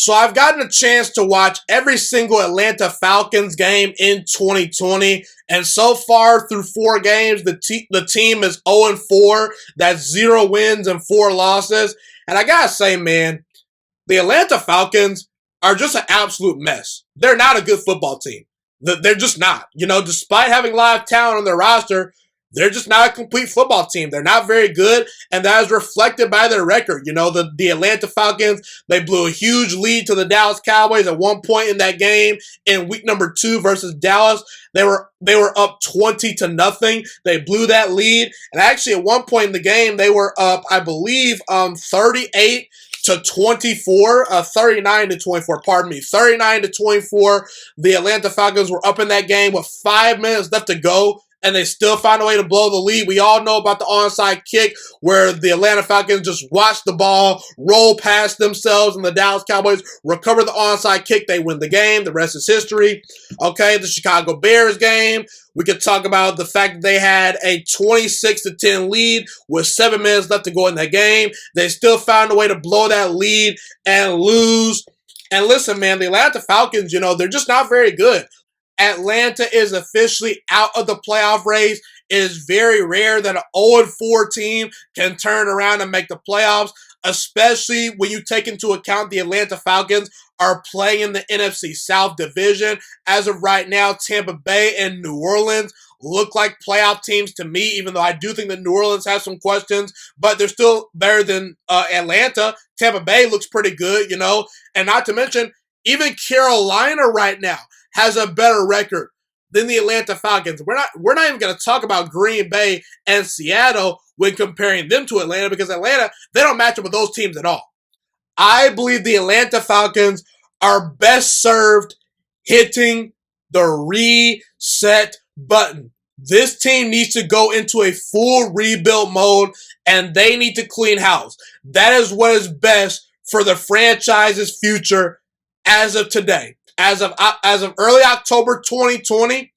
So I've gotten a chance to watch every single Atlanta Falcons game in 2020, and so far through 4 games, the team is 0-4. That's 0 wins and 4 losses. And I gotta say, man, the Atlanta Falcons are just an absolute mess. They're not a good football team. They're just not. Despite having live talent on their roster, they're just not a complete football team. They're not very good, and that is reflected by their record. The Atlanta Falcons, they blew a huge lead to the Dallas Cowboys at one point in that game in week number 2 versus Dallas. They were up 20-0. They blew that lead, and actually at one point in the game, they were up, I believe, 38-24, 39-24, pardon me, 39-24. The Atlanta Falcons were up in that game with 5 minutes left to go, and they still found a way to blow the lead. We all know about the onside kick where the Atlanta Falcons just watched the ball roll past themselves, and the Dallas Cowboys recover the onside kick. They win the game. The rest is history. Okay, the Chicago Bears game. We could talk about the fact that they had a 26-10 lead with 7 minutes left to go in that game. They still found a way to blow that lead and lose. And listen, man, the Atlanta Falcons, they're just not very good. Atlanta is officially out of the playoff race. It is very rare that an 0-4 team can turn around and make the playoffs, especially when you take into account the Atlanta Falcons are playing in the NFC South Division. As of right now, Tampa Bay and New Orleans look like playoff teams to me, even though I do think that New Orleans has some questions, but they're still better than Atlanta. Tampa Bay looks pretty good, and not to mention, even Carolina right now has a better record than the Atlanta Falcons. We're not even going to talk about Green Bay and Seattle when comparing them to Atlanta, because Atlanta, they don't match up with those teams at all. I believe the Atlanta Falcons are best served hitting the reset button. This team needs to go into a full rebuild mode, and they need to clean house. That is what is best for the franchise's future as of today. As of early October 2020,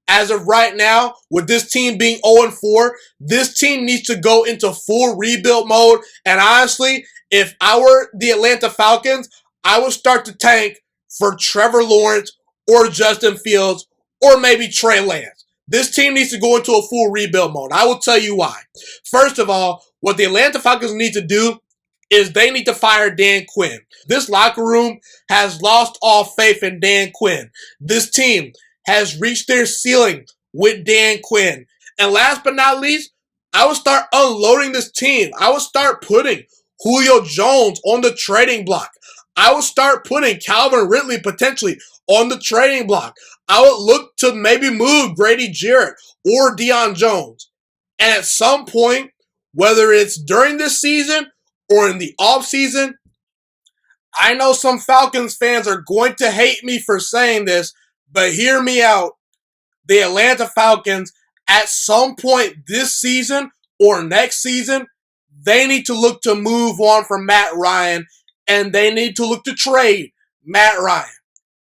as of right now, with this team being 0-4, this team needs to go into full rebuild mode. And honestly, if I were the Atlanta Falcons, I would start to tank for Trevor Lawrence or Justin Fields or maybe Trey Lance. This team needs to go into a full rebuild mode. I will tell you why. First of all, what the Atlanta Falcons need to do is they need to fire Dan Quinn. This locker room has lost all faith in Dan Quinn. This team has reached their ceiling with Dan Quinn. And last but not least, I would start unloading this team. I would start putting Julio Jones on the trading block. I would start putting Calvin Ridley potentially on the trading block. I would look to maybe move Grady Jarrett or Deion Jones. And at some point, whether it's during this season or in the offseason, I know some Falcons fans are going to hate me for saying this, but hear me out. The Atlanta Falcons, at some point this season or next season, they need to look to move on from Matt Ryan, and they need to look to trade Matt Ryan.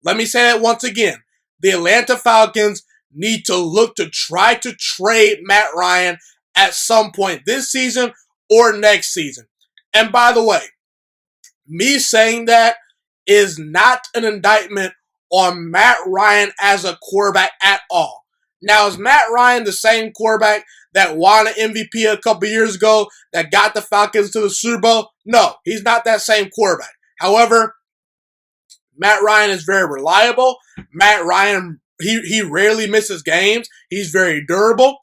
Let me say that once again. The Atlanta Falcons need to look to try to trade Matt Ryan at some point this season or next season. And by the way, me saying that is not an indictment on Matt Ryan as a quarterback at all. Now, is Matt Ryan the same quarterback that won an MVP a couple years ago that got the Falcons to the Super Bowl? No, he's not that same quarterback. However, Matt Ryan is very reliable. Matt Ryan, he rarely misses games. He's very durable.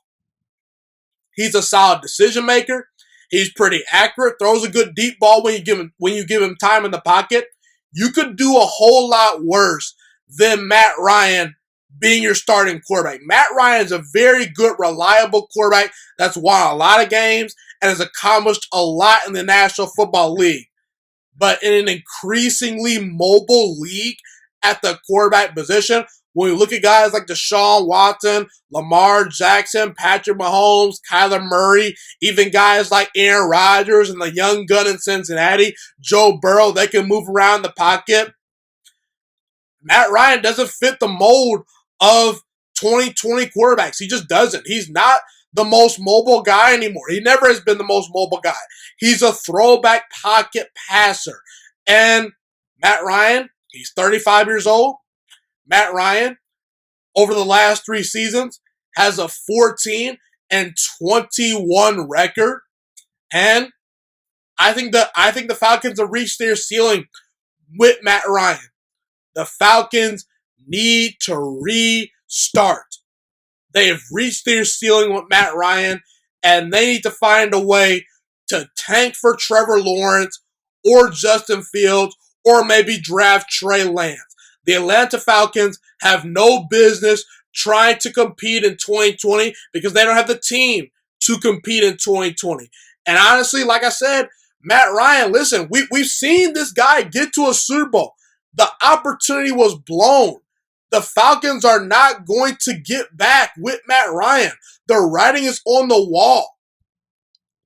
He's a solid decision maker. He's pretty accurate, throws a good deep ball when you give him time in the pocket. You could do a whole lot worse than Matt Ryan being your starting quarterback. Matt Ryan is a very good, reliable quarterback that's won a lot of games and has accomplished a lot in the National Football League. But in an increasingly mobile league at the quarterback position, when we look at guys like Deshaun Watson, Lamar Jackson, Patrick Mahomes, Kyler Murray, even guys like Aaron Rodgers and the young gun in Cincinnati, Joe Burrow, they can move around the pocket. Matt Ryan doesn't fit the mold of 2020 quarterbacks. He just doesn't. He's not the most mobile guy anymore. He never has been the most mobile guy. He's a throwback pocket passer. And Matt Ryan, he's 35 years old. Matt Ryan, over the last 3 seasons, has a 14-21 record. And I think the Falcons have reached their ceiling with Matt Ryan. The Falcons need to restart. They have reached their ceiling with Matt Ryan, and they need to find a way to tank for Trevor Lawrence or Justin Fields or maybe draft Trey Lance. The Atlanta Falcons have no business trying to compete in 2020 because they don't have the team to compete in 2020. And honestly, like I said, Matt Ryan, listen, we've seen this guy get to a Super Bowl. The opportunity was blown. The Falcons are not going to get back with Matt Ryan. The writing is on the wall.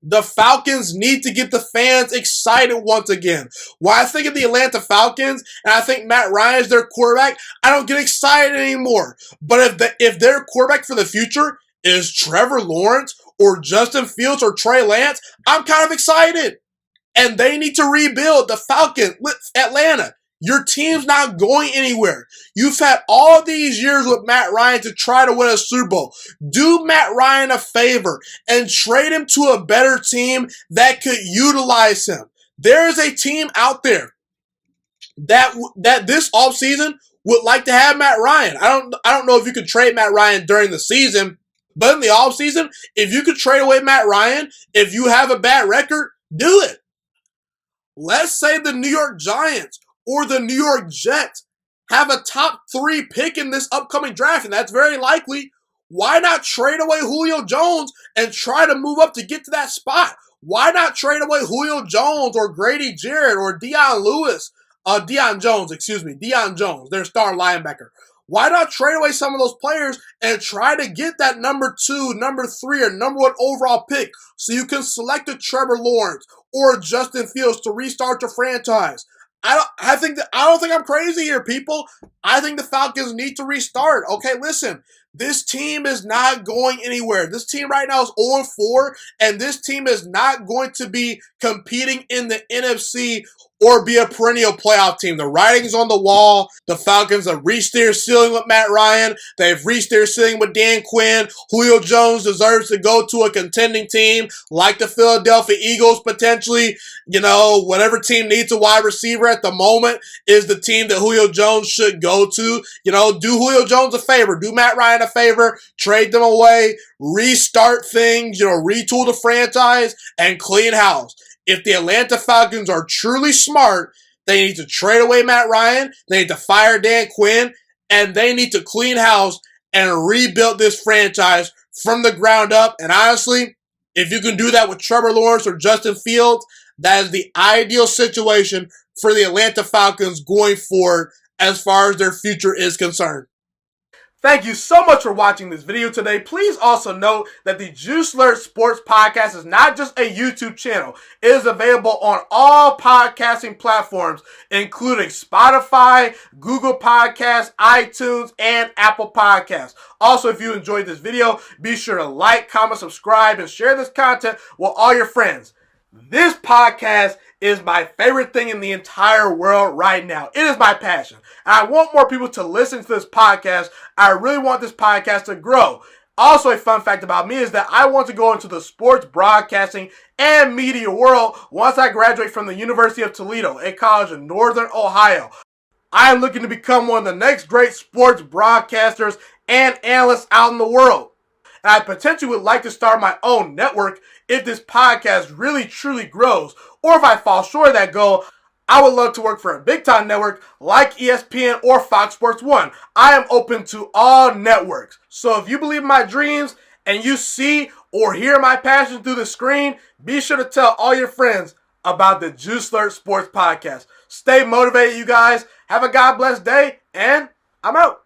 The Falcons need to get the fans excited once again. When I think of the Atlanta Falcons and I think Matt Ryan is their quarterback, I don't get excited anymore. But if their quarterback for the future is Trevor Lawrence or Justin Fields or Trey Lance, I'm kind of excited. And they need to rebuild. The Falcons, Atlanta, your team's not going anywhere. You've had all these years with Matt Ryan to try to win a Super Bowl. Do Matt Ryan a favor and trade him to a better team that could utilize him. There is a team out there that this offseason would like to have Matt Ryan. I don't know if you could trade Matt Ryan during the season, but in the offseason, if you could trade away Matt Ryan, if you have a bad record, do it. Let's say the New York Giants or the New York Jets have a top 3 pick in this upcoming draft, and that's very likely. Why not trade away Julio Jones and try to move up to get to that spot? Why not trade away Julio Jones or Grady Jarrett or Deion Jones, their star linebacker? Why not trade away some of those players and try to get that number 2, number 3, or number 1 overall pick so you can select a Trevor Lawrence or a Justin Fields to restart your franchise? I don't think I'm crazy here, people. I think the Falcons need to restart. Okay, listen. This team is not going anywhere. This team right now is 0-4, and this team is not going to be competing in the NFC or be a perennial playoff team. The writing's on the wall. The Falcons have reached their ceiling with Matt Ryan. They've reached their ceiling with Dan Quinn. Julio Jones deserves to go to a contending team like the Philadelphia Eagles potentially. You know, whatever team needs a wide receiver at the moment is the team that Julio Jones should go to. You know, do Julio Jones a favor. Do Matt Ryan a favor. Trade them away. Restart things. You know, retool the franchise and clean house. If the Atlanta Falcons are truly smart, they need to trade away Matt Ryan, they need to fire Dan Quinn, and they need to clean house and rebuild this franchise from the ground up. And honestly, if you can do that with Trevor Lawrence or Justin Fields, that is the ideal situation for the Atlanta Falcons going forward as far as their future is concerned. Thank you so much for watching this video today. Please also note that the Juice Alert Sports Podcast is not just a YouTube channel. It is available on all podcasting platforms, including Spotify, Google Podcasts, iTunes, and Apple Podcasts. Also, if you enjoyed this video, be sure to like, comment, subscribe, and share this content with all your friends. This podcast is my favorite thing in the entire world right now. It is my passion. And I want more people to listen to this podcast. I really want this podcast to grow. Also, a fun fact about me is that I want to go into the sports broadcasting and media world once I graduate from the University of Toledo, a college in Northern Ohio. I am looking to become one of the next great sports broadcasters and analysts out in the world. And I potentially would like to start my own network if this podcast really truly grows. Or if I fall short of that goal, I would love to work for a big-time network like ESPN or Fox Sports 1. I am open to all networks. So if you believe in my dreams and you see or hear my passion through the screen, be sure to tell all your friends about the Juice Alert Sports Podcast. Stay motivated, you guys. Have a God bless day, and I'm out.